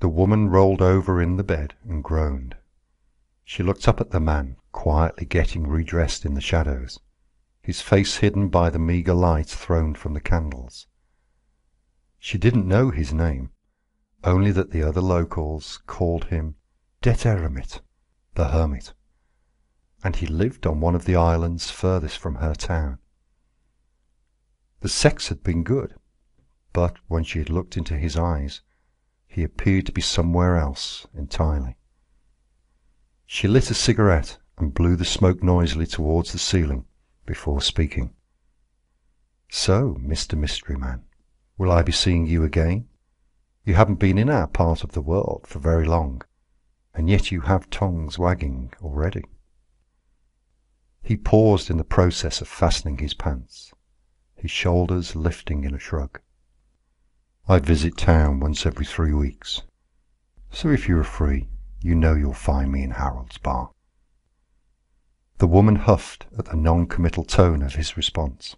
The woman rolled over in the bed and groaned. She looked up at the man, quietly getting redressed in the shadows, his face hidden by the meagre light thrown from the candles. She didn't know his name, only that the other locals called him Det Eremit, the Hermit, and he lived on one of the islands furthest from her town. The sex had been good, but when she had looked into his eyes, he appeared to be somewhere else entirely. She lit a cigarette and blew the smoke noisily towards the ceiling before speaking. "So, Mr. Mystery Man, will I be seeing you again? You haven't been in our part of the world for very long, and yet you have tongues wagging already." He paused in the process of fastening his pants, his shoulders lifting in a shrug. "I visit town once every 3 weeks, so if you are free, you know you'll find me in Harold's bar." The woman huffed at the non-committal tone of his response,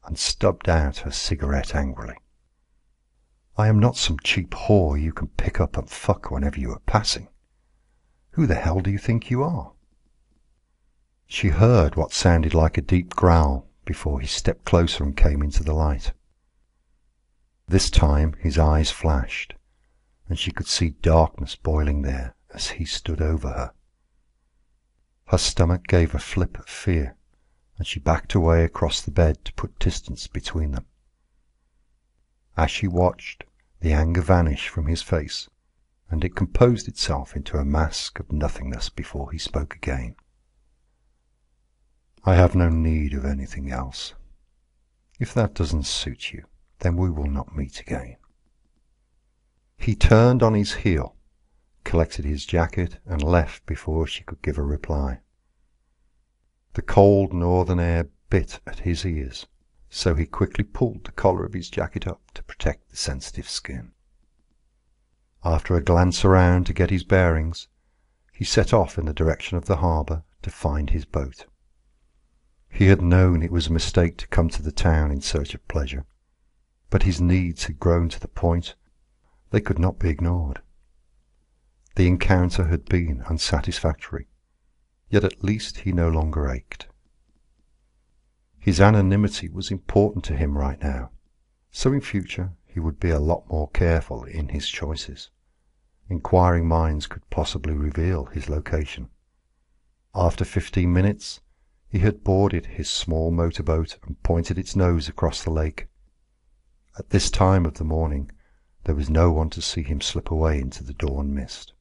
and stubbed out her cigarette angrily. "I am not some cheap whore you can pick up and fuck whenever you are passing. Who the hell do you think you are?" She heard what sounded like a deep growl before he stepped closer and came into the light. This time his eyes flashed, and she could see darkness boiling there as he stood over her. Her stomach gave a flip of fear, and she backed away across the bed to put distance between them. As she watched, the anger vanished from his face, and it composed itself into a mask of nothingness before he spoke again. "I have no need of anything else. If that doesn't suit you, then we will not meet again." He turned on his heel, collected his jacket, and left before she could give a reply. The cold northern air bit at his ears, so he quickly pulled the collar of his jacket up to protect the sensitive skin. After a glance around to get his bearings, he set off in the direction of the harbour to find his boat. He had known it was a mistake to come to the town in search of pleasure, but his needs had grown to the point they could not be ignored. The encounter had been unsatisfactory, yet at least he no longer ached. His anonymity was important to him right now, so in future he would be a lot more careful in his choices. Inquiring minds could possibly reveal his location. After 15 minutes, he had boarded his small motorboat and pointed its nose across the lake. At this time of the morning, there was no one to see him slip away into the dawn mist.